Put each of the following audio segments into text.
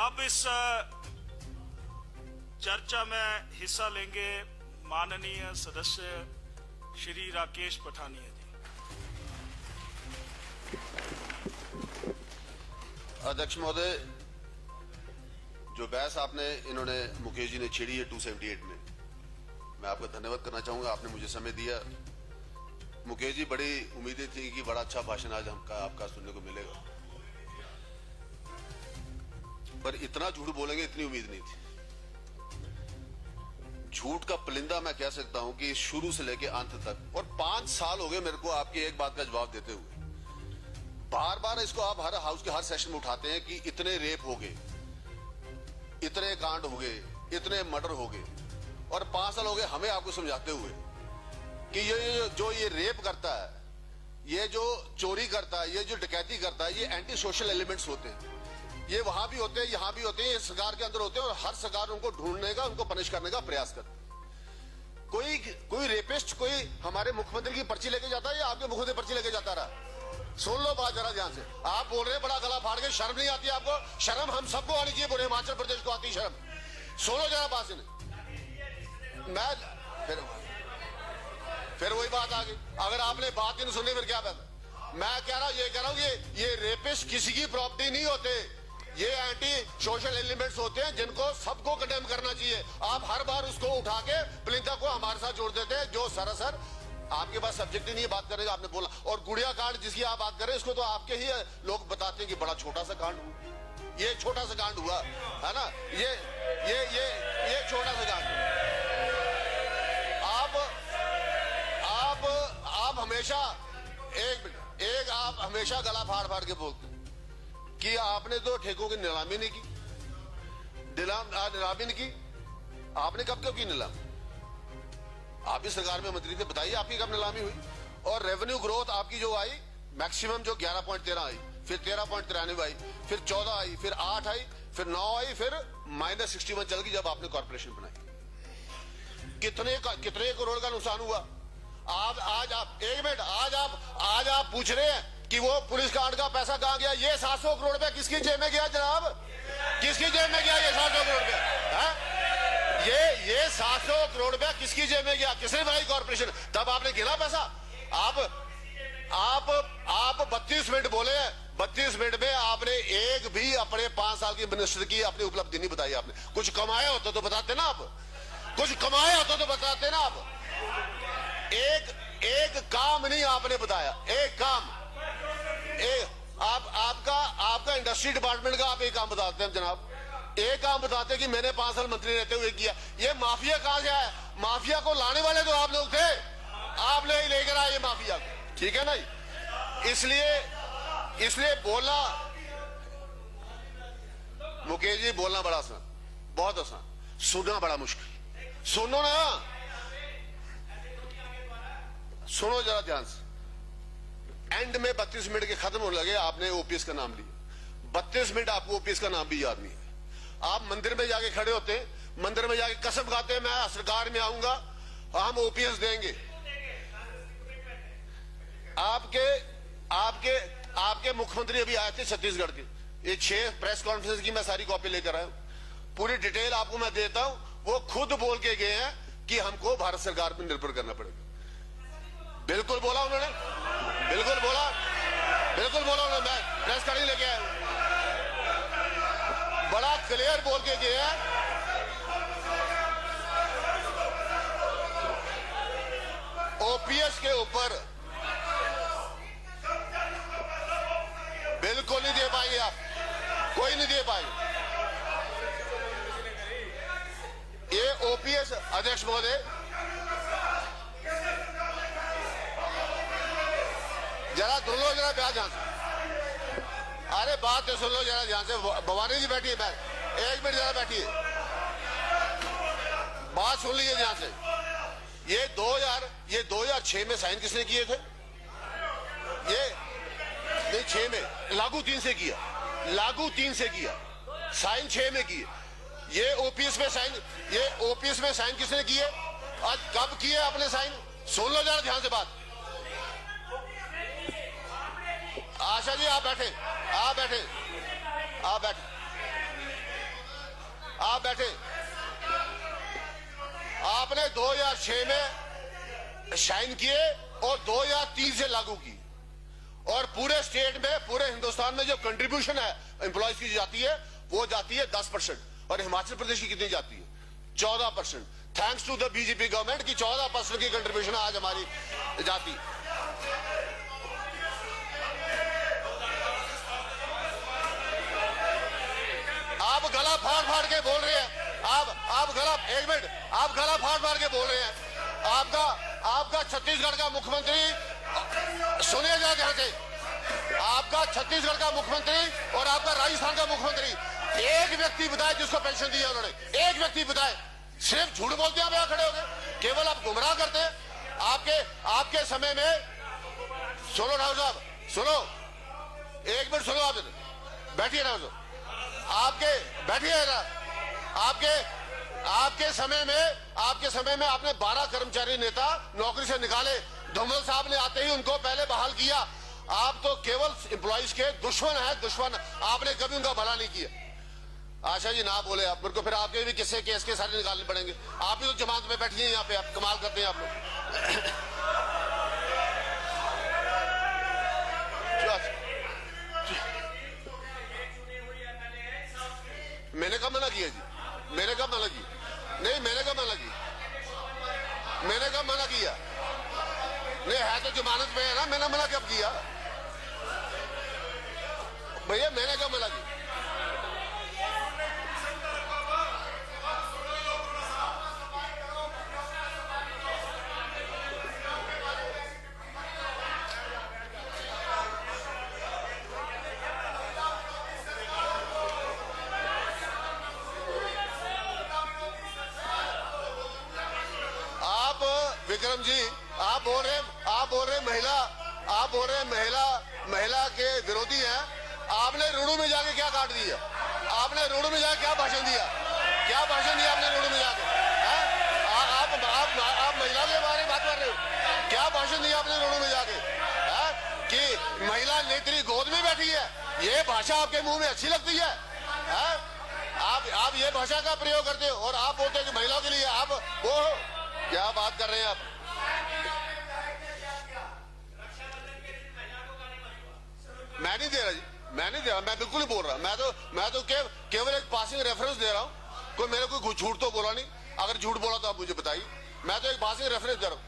अब इस चर्चा में हिस्सा लेंगे माननीय सदस्य श्री राकेश पठानिया जी। अध्यक्ष महोदय, जो बहस आपने इन्होंने मुकेश जी ने छेड़ी है 278 में, मैं आपका धन्यवाद करना चाहूंगा। आपने मुझे समय दिया। मुकेश जी, बड़ी उम्मीदें थी कि बड़ा अच्छा भाषण आज आपका सुनने को मिलेगा, पर इतना झूठ बोलेंगे इतनी उम्मीद नहीं थी। झूठ का परिंदा मैं कह सकता हूं कि शुरू से लेकर अंत तक, और 5 साल हो गए मेरे को आपकी एक बात का जवाब देते हुए। बार बार इसको आप हर हाउस के हर सेशन में उठाते हैं कि इतने रेप हो गए, इतने कांड हो गए, इतने मर्डर हो गए, और 5 साल हो गए हमें आपको समझाते हुए कि ये रेप करता है, ये जो चोरी करता है, ये जो डकैती करता है, ये एंटी सोशल एलिमेंट्स होते हैं। ये वहां भी होते हैं, यहां भी होते हैं, ये सरकार के अंदर होते हैं, और हर सरकार उनको ढूंढने का, उनको पनिश करने का प्रयास करती है। कोई रेपिस्ट कोई हमारे मुख्यमंत्री की पर्ची लेके जाता है या आपके मुख्यमंत्री पर्ची लेके जाता रहा? सुन लो बात जरा ध्यान से। आप बोल रहे हैं बड़ा गला फाड़ के, शर्म नहीं आती आपको? शर्म हम सबको आनी चाहिए, पूरे हिमाचल प्रदेश को आती शर्म। सुनो जरा बात से। मैं फिर वही बात आ गई। अगर आपने बात ही नहीं सुनी फिर क्या बात? मैं कह रहा हूं ये रेपिस्ट किसी की प्रॉपर्टी नहीं होते, ये एंटी सोशल एलिमेंट्स होते हैं जिनको सबको कंडेम करना चाहिए। आप हर बार उसको उठा के प्लिंथा को हमारे साथ जोड़ देते हैं, जो सरासर आपके पास सब्जेक्ट ही नहीं बात करेगा। आपने बोला, और गुड़िया कांड जिसकी आप बात करें, इसको तो आपके ही लोग बताते हैं कि बड़ा छोटा सा कांड हुआ, ये छोटा सा कांड हुआ है ना, ये छोटा सा कांड। आप हमेशा आप हमेशा गला फाड़ फाड़ के बोलते हैं कि आपने तो ठेकों की नीलामी नहीं की, नीलामी नहीं की। आपने कब की नीलामी? आप भी सरकार में मंत्री थे, बताइए आपकी कब नीलामी हुई? और रेवेन्यू ग्रोथ आपकी जो आई मैक्सिमम जो 11.13 आई, फिर 13.93 आई, फिर 14 आई, फिर 8 आई, फिर 9 आई, फिर -61 चल गई जब आपने कॉर्पोरेशन बनाई। कितने करोड़ का नुकसान हुआ? आज आप पूछ रहे हैं कि वो पुलिस कांड का पैसा कहां गया? ये 700 करोड़ रुपया किसकी जेब में गया जनाब? किसकी जेब में गया ये 700 करोड़ रुपया? ये 700 करोड़ रुपया किसकी जेब में गया? किसने बनाई कॉर्पोरेशन? तब आपने गिना पैसा? आप 32 मिनट बोले हैं, 32 मिनट में आपने एक भी अपने 5 साल की मिनिस्टर की अपनी उपलब्धि नहीं बताई। आपने कुछ कमाया होता तो बताते ना, आप कुछ कमाया होता तो बताते ना। आप एक काम नहीं आपने बताया, एक काम। आपका इंडस्ट्री डिपार्टमेंट का आप एक काम बताते हैं जनाब, एक काम बताते कि मैंने 5 साल मंत्री रहते हुए किया। ये माफिया कहां से आया? माफिया को लाने वाले तो आप लोग थे, आपने ही लेकर आए ये माफिया को, ठीक है ना? इसलिए बोलना, मुकेश जी, बोलना बड़ा आसान, बहुत आसान, सुनना बड़ा मुश्किल। सुनो ना, सुनो जरा ध्यान से। एंड में 32 मिनट के खत्म होने लगे, आपने ओपीएस का नाम लिया। 32 मिनट आपको ओपीएस का नाम भी याद नहीं है। आप मंदिर में जाके खड़े होते हैं, मंदिर में जाके कसम खाते हैं मैं सरकार में आऊंगा, हम ओपीएस देंगे। आपके मुख्यमंत्री अभी आए थे छत्तीसगढ़ के, ये 6 प्रेस कॉन्फ्रेंस की मैं सारी कॉपी लेकर आया हूं, पूरी डिटेल आपको मैं देता हूं। वो खुद बोल के गए हैं कि हमको भारत सरकार पर निर्भर करना पड़ेगा। बिल्कुल बोला उन्होंने, बिल्कुल बोला उन्होंने। मैं प्रेस कटिंग लेके आया हूं, बड़ा क्लियर बोल के गए हैं। ओपीएस के ऊपर बिल्कुल नहीं दे पाएंगे आप, कोई नहीं दे पाएंगे। ये ओपीएस, अध्यक्ष महोदय, जरा सुन लो जरा ध्यान से। अरे बात तो सुन लो जरा ध्यान से। भवानी जी बैठिए, मैं 1 मिनट जरा बैठिए, बात सुन लीजिए ध्यान से। ये 2006 में साइन किसने किए थे? ये 6 में, लागू 3 से किया, साइन 6 में किए। ये ओपीएस में साइन किसने किए? आज कब किए आपने साइन? सुन लो जरा ध्यान से बात। आशा जी आप बैठे। आप बैठे। आपने 2006 में साइन किए और 2003 से लागू की, और पूरे स्टेट में, पूरे हिंदुस्तान में जो कंट्रीब्यूशन है एम्प्लॉयज की जाती है वो जाती है 10%, और हिमाचल प्रदेश की कितनी जाती है? 14%। Thanks to the BJP government की 14% की कंट्रीब्यूशन आज हमारी जाती। आप गला फाड़ फाड़ के बोल रहे हैं, आप गला, एक मिनट, आप गला फाड़ फाड़ के बोल रहे हैं। आपका छत्तीसगढ़ का मुख्यमंत्री, सुनिएगा ध्यान से, आपका छत्तीसगढ़ का मुख्यमंत्री और आपका राजस्थान का मुख्यमंत्री, एक व्यक्ति बताए जिसको पेंशन दी है उन्होंने, एक व्यक्ति बताए। सिर्फ झूठ बोलते हैं आप यहाँ खड़े हो गए, केवल आप गुमराह करते हैं। आपके समय में, सुनो राव साहब, सुनो, एक मिनट सुनो, आप बैठिए राव साहब, बैठिए ना। आपके समय में आपने 12 कर्मचारी नेता नौकरी से निकाले। धूमल साहब ने आते ही उनको पहले बहाल किया। आप तो केवल एम्प्लॉइज के दुश्मन हैं, दुश्मन। आपने कभी उनका भला नहीं किया। आशा जी ना बोले आप, मेरे को फिर आपके भी किस्से केस के सारे निकालने पड़ेंगे। आप भी तो जमानत में बैठिए यहाँ पे, आप कमाल करते हैं आप लोग। मैंने कब मना किया जी? मैंने कब मना की? नहीं, मैंने कब मना की? मैंने कब मना किया? नहीं, है तो जमानत में है ना, मैंने मना कब किया भैया? मैंने कब मना की? विक्रम जी, आप बोल रहे महिला के विरोधी हैं। आपने रुड़ू में जाके क्या काट दिया? आपने रुड़ू में जाके क्या भाषण दिया? क्या भाषण दिया आपने रुड़ू में जाके? आप महिला के बारे में बात कर रहे हो? क्या भाषण दिया आपने रुड़ू में जाके? कि महिला नेत्री गोद में बैठी है, ये भाषा आपके मुंह में अच्छी लगती है? आप ये भाषा का प्रयोग करते हो और आप बोलते हैं कि महिलाओं के लिए आप वो क्या बात कर रहे हैं आप? मैं नहीं दे रहा जी, मैं नहीं दे रहा, मैं बिल्कुल नहीं बोल रहा। मैं तो केवल एक पासिंग रेफरेंस दे रहा हूं। कोई मेरे कोई झूठ तो बोला नहीं। अगर झूठ बोला तो आप मुझे बताइए। मैं तो एक पासिंग रेफरेंस दे रहा हूं।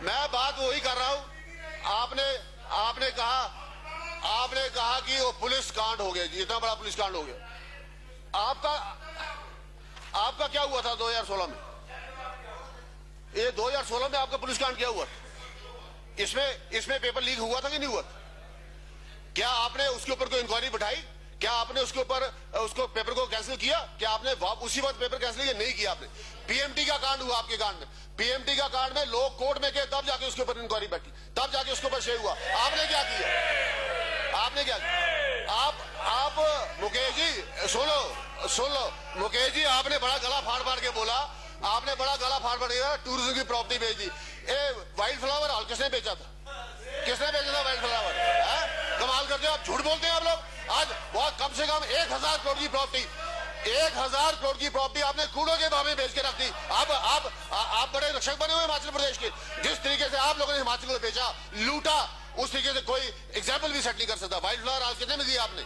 मैं बात वही कर रहा हूं। आपने कहा कि वो पुलिस कांड हो गया जी, इतना बड़ा पुलिस कांड हो गया। आपका क्या हुआ था 2016 में? ये 2016 में आपका पुलिस कांड क्या हुआ? इसमें पेपर लीक हुआ था कि नहीं हुआ? क्या आपने उसके ऊपर कोई इंक्वायरी बैठाई? क्या आपने उसको पेपर को कैंसिल किया? क्या आपने उसी वक्त पेपर कैंसिल किया? नहीं किया आपने। पीएमटी का कांड हुआ आपके कांड में। पीएमटी का कांड में लोग कोर्ट में गए, तब जाके उसके ऊपर इंक्वायरी बैठी, तब जाके उसके ऊपर शेयर हुआ। आपने क्या किया? आपने क्या किया? आप मुकेश जी सुन लो मुकेश जी, आपने बड़ा गला फाड़ फाड़ के बोला। आपने बड़ा गला फाड़ फाड़ के टूरिज्म की प्रॉपर्टी बेच दी। वाइल्ड फ्लावर हॉल किसने बेचा था? किसने बेचा था वाइल्ड फ्लावर? कमाल करते हो आप, झूठ बोलते हैं आप लोग। आज बहुत कम से कम 1000 करोड़ की प्रॉपर्टी, 1000 करोड़ की प्रॉपर्टी आपने कूड़ों के भाव में बेच के रख दी। आप बड़े रक्षक बने हुए हिमाचल प्रदेश के। जिस तरीके से आप लोगों ने हिमाचल को बेचा, लूटा, उस तरीके से कोई एग्जाम्पल भी सेट नहीं कर सकता। वाइल्ड फ्लावर हाउस कितने में दिया आपने?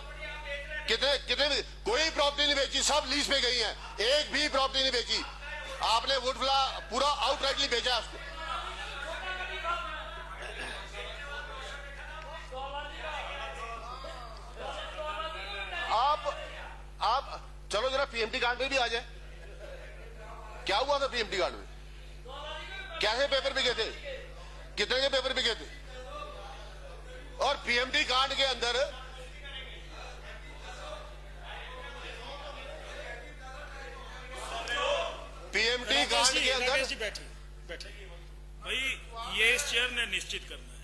कितने में? कोई प्रॉपर्टी नहीं बेची, सब लीज पे गई है। एक भी प्रॉपर्टी नहीं बेची आपने। वुडफ्ला पूरा आउटराइटली बेचा उसको। आप चलो जरा पीएमटी कांड में भी आ जाए। क्या हुआ था पीएमटी कांड में? कैसे पेपर बिके थे? कितने के पेपर बिके थे? और पीएमटी कांड के अंदर पीएमटी कांड के अंदर बैठे भाई, ये इस चेयर ने निश्चित करना है।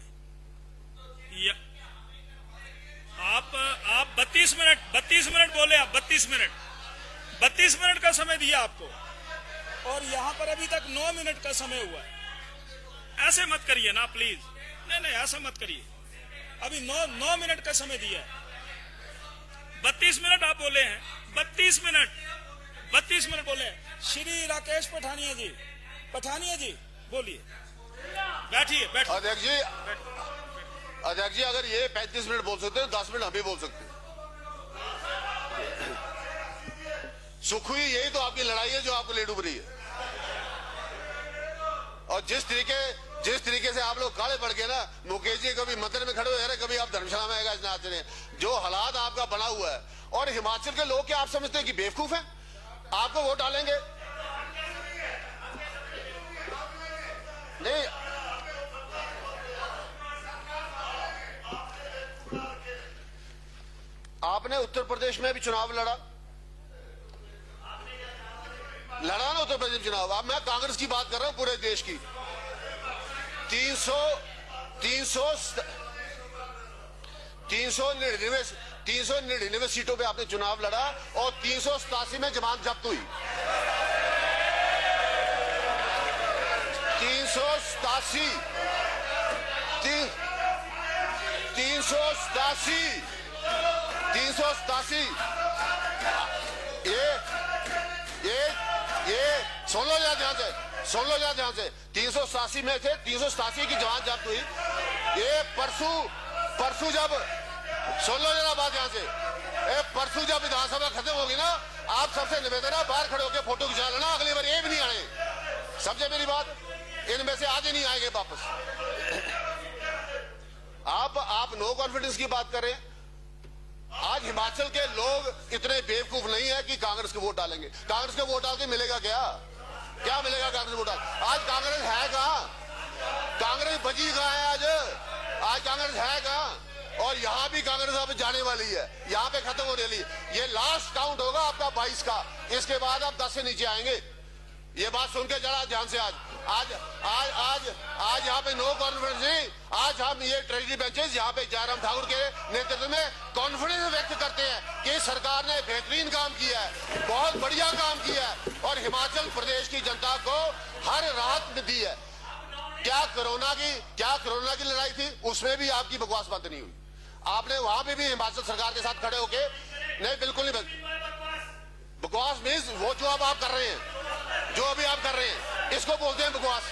आप 32 मिनट बोले। आप 32 मिनट का समय दिया आपको, और यहां पर अभी तक 9 मिनट का समय हुआ है। ऐसे मत करिए ना प्लीज। नहीं, ऐसा मत करिए। अभी 9 मिनट का समय दिया है। 32 मिनट आप बोले हैं, 32 मिनट बोले हैं। श्री राकेश पठानिया जी बोलिए। बैठिए। अध्यक्ष जी अगर ये 35 मिनट बोल सकते हैं 10 मिनट हम भी बोल सकते हैं। सुख हुई यही तो आपकी लड़ाई है जो आपको ले डूब रही है। और जिस तरीके से आप लोग काले पड़ गए ना, मुकेश जी कभी मंदिर में खड़े हुए, कभी आप धर्मशाला में आएगा नाच रहे हैं, जो हालात आपका बना हुआ है। और हिमाचल के लोग क्या आप समझते हैं कि बेवकूफ हैं? आपको वोट डालेंगे? नहीं, आपने उत्तर प्रदेश में भी चुनाव लड़ा ना, उत्तर प्रदेश में चुनाव। अब मैं कांग्रेस की बात कर रहा हूं, पूरे देश की। 399 सीटों पे आपने चुनाव लड़ा और 387 में जमानत जब्त हुई। 387 ये सुन लो ध्यान से 387 में थे, 387 की जमानत जब्त हुई। ये परसों जब सुन लो जरा बात ध्यान से, परसों जब विधानसभा खत्म होगी ना, आप सबसे निवेदन है बाहर खड़े होकर फोटो खिंचा लेना। अगली बार ये भी नहीं आए, समझे मेरी बात? इनमें से आधे नहीं आएंगे वापस। आप नो कॉन्फिडेंस की बात करें। आज हिमाचल के लोग इतने बेवकूफ नहीं है कि कांग्रेस के वोट डालेंगे। कांग्रेस के वोट डाल के मिलेगा क्या मिलेगा कांग्रेस वोट डाल? आज कांग्रेस है कहां? कांग्रेस बची कहां है? आज कांग्रेस है कहां? और यहां भी कांग्रेस अब जाने वाली है, यहां पे खत्म होने वाली है। ये लास्ट काउंट होगा आपका 22 का, इसके बाद आप 10 से नीचे आएंगे। ये बात सुन के जरा ध्यान से। आज यहाँ पे नो कॉन्फिडेंस नहीं, आज हम ये ट्रेजरी बेंचेस यहाँ पे जयराम ठाकुर के नेतृत्व में कॉन्फिडेंस व्यक्त करते हैं कि सरकार ने बेहतरीन काम किया है, बहुत बढ़िया काम किया है और हिमाचल प्रदेश की जनता को हर राहत दी है। क्या कोरोना की लड़ाई थी, उसमें भी आपकी बकवास बंद नहीं हुई। आपने वहां पे भी हिमाचल सरकार के साथ खड़े होके नहीं, बिल्कुल नहीं बकवास मीन्स वो जो अब आप कर रहे हैं, जो अभी आप कर रहे हैं, इसको बोलते हैं बकवास।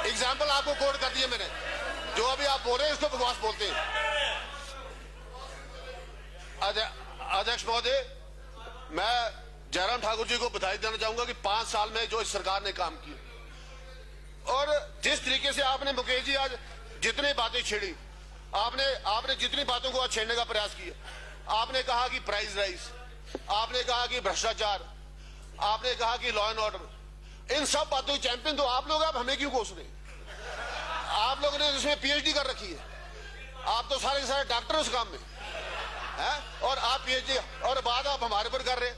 एग्जाम्पल आपको कोड कर दिए मैंने, जो अभी आप बोल रहे हैं इसको बकवास बोलते हैं। अध्यक्ष महोदय, मैं जयराम ठाकुर जी को बधाई देना चाहूंगा कि 5 साल में जो इस सरकार ने काम किया और जिस तरीके से आपने मुकेश जी आज जितनी बातें छेड़ी, आपने जितनी बातों को आज छेड़ने का प्रयास किया। आपने कहा कि प्राइस राइज, आपने कहा कि भ्रष्टाचार, आपने कहा कि लॉ एंड ऑर्डर, इन सब बातों की चैंपियन तो आप लोग। आप हमें क्यों कोस रहे? आप लोगों ने इसमें पीएचडी कर रखी है, आप तो सारे डॉक्टर उस काम में हैं और आप पीएचडी और बाद आप हमारे पर कर रहे।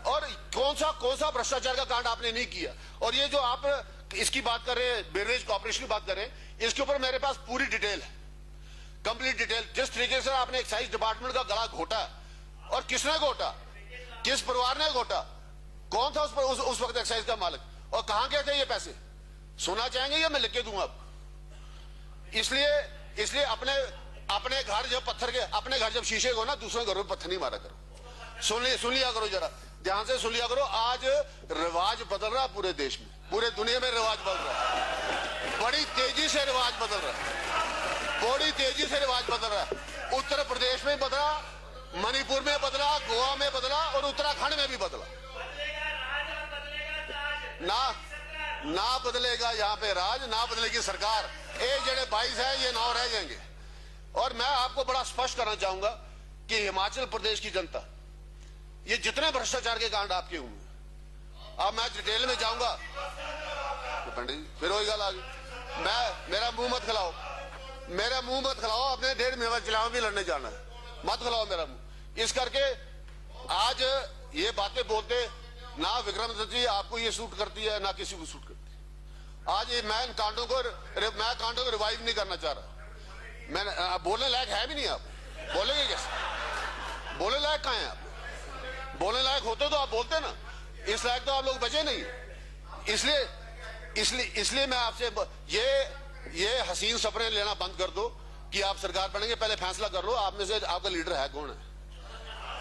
और कौन सा भ्रष्टाचार का कांड आपने नहीं किया। और ये जो आप इसकी बात कर रहे हैं, बेवरेज कॉर्पोरेशन की बात कर रहे हैं, इसके ऊपर मेरे पास पूरी डिटेल है, कंप्लीट डिटेल। जिस तरीके से आपने एक्साइज डिपार्टमेंट का गला घोटा और किसने घोटा, किस परिवार ने घोटा, कौन था उस वक्त एक्साइज का मालिक और कहां गए थे ये पैसे, सुनना चाहेंगे या मैं लिख के दूंगा आपको? इसलिए अपने घर जब पत्थर के, अपने घर जब शीशे को ना, दूसरे घरों में पत्थर नहीं मारा करो। सुन लिया करो, जरा ध्यान से सुन लिया करो। आज रिवाज बदल रहा पूरे देश में, पूरे दुनिया में रिवाज बदल रहा है, बड़ी तेजी से रिवाज बदल रहा है, बड़ी तेजी से रिवाज बदल रहा है। उत्तर प्रदेश में बदला, मणिपुर में बदला, गोवा में बदला और उत्तराखंड में भी बदला। ना बदलेगा यहाँ पे राज, ना बदलेगी सरकार। ये जड़े 22 है ये 9 रह जाएंगे। और मैं आपको बड़ा स्पष्ट करना चाहूंगा कि हिमाचल प्रदेश की जनता, ये जितने भ्रष्टाचार के कांड आपके हुए, अब मैं डिटेल में जाऊंगा पंडित जी, फिर वही गल आ गई। मेरा मुंह मत खिलाओ, अपने 1.5 महीने चुनाव भी लड़ने जाना है, मत खिलाओ मेरा मुंह। इस करके आज ये बातें बोलते ना विक्रम दत्त जी आपको ये सूट करती है, ना किसी को सूट करती है। आज ये मैं कांडों को रिवाइव नहीं करना चाह रहा। मैं बोलने लायक है भी नहीं, आप बोलेंगे कैसे? बोलने लायक कहाँ है आप? बोलने लायक होते तो आप बोलते ना, इस लायक तो आप लोग बचे नहीं। इसलिए मैं आपसे ये हसीन सपने लेना बंद कर दो कि आप सरकार बनेंगे। पहले फैसला कर लो आप में से आपका लीडर है कौन है।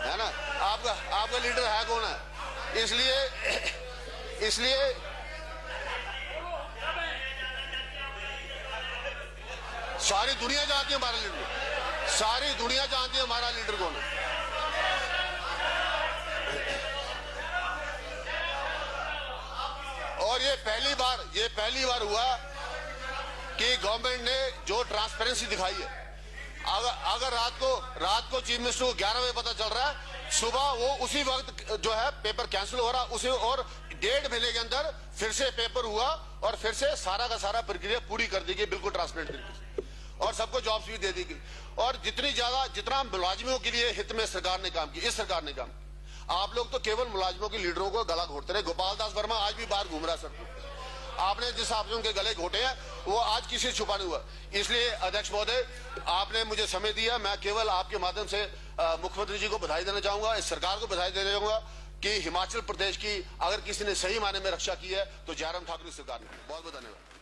है ना। आपका लीडर है कौन है? इसलिए सारी दुनिया जानती है हमारा लीडर, सारी दुनिया जानती है हमारा लीडर कौन है। और ये पहली बार हुआ कि गवर्नमेंट ने जो ट्रांसपेरेंसी दिखाई है। अगर रात को चीफ मिनिस्टर को 11 बजे पता चल रहा है, सुबह वो उसी वक्त जो है पेपर कैंसिल हो रहा, उसे और 1.5 महीने के अंदर फिर से पेपर हुआ और फिर से सारा का सारा प्रक्रिया पूरी कर दी गई बिल्कुल ट्रांसपेरेंट तरीके से, और सबको जॉब्स भी दे दी गई। और जितना मुलाजिमों के लिए हित में सरकार ने काम किया, इस सरकार ने काम किया। आप लोग तो केवल मुलाजिमों के लीडरों को गला घोटते रहे। गोपाल दास वर्मा आज भी बाहर घूम रहा सर, आपने जिस हिसाब से उनके गले घोटे हैं वो आज किसी से छुपा नहीं हुआ। इसलिए अध्यक्ष महोदय, आपने मुझे समय दिया, मैं केवल आपके माध्यम से मुख्यमंत्री जी को बधाई देना चाहूंगा, इस सरकार को बधाई देना चाहूंगा कि हिमाचल प्रदेश की अगर किसी ने सही मायने में रक्षा की है तो जयराम ठाकुर की सरकार ने। बहुत बहुत धन्यवाद।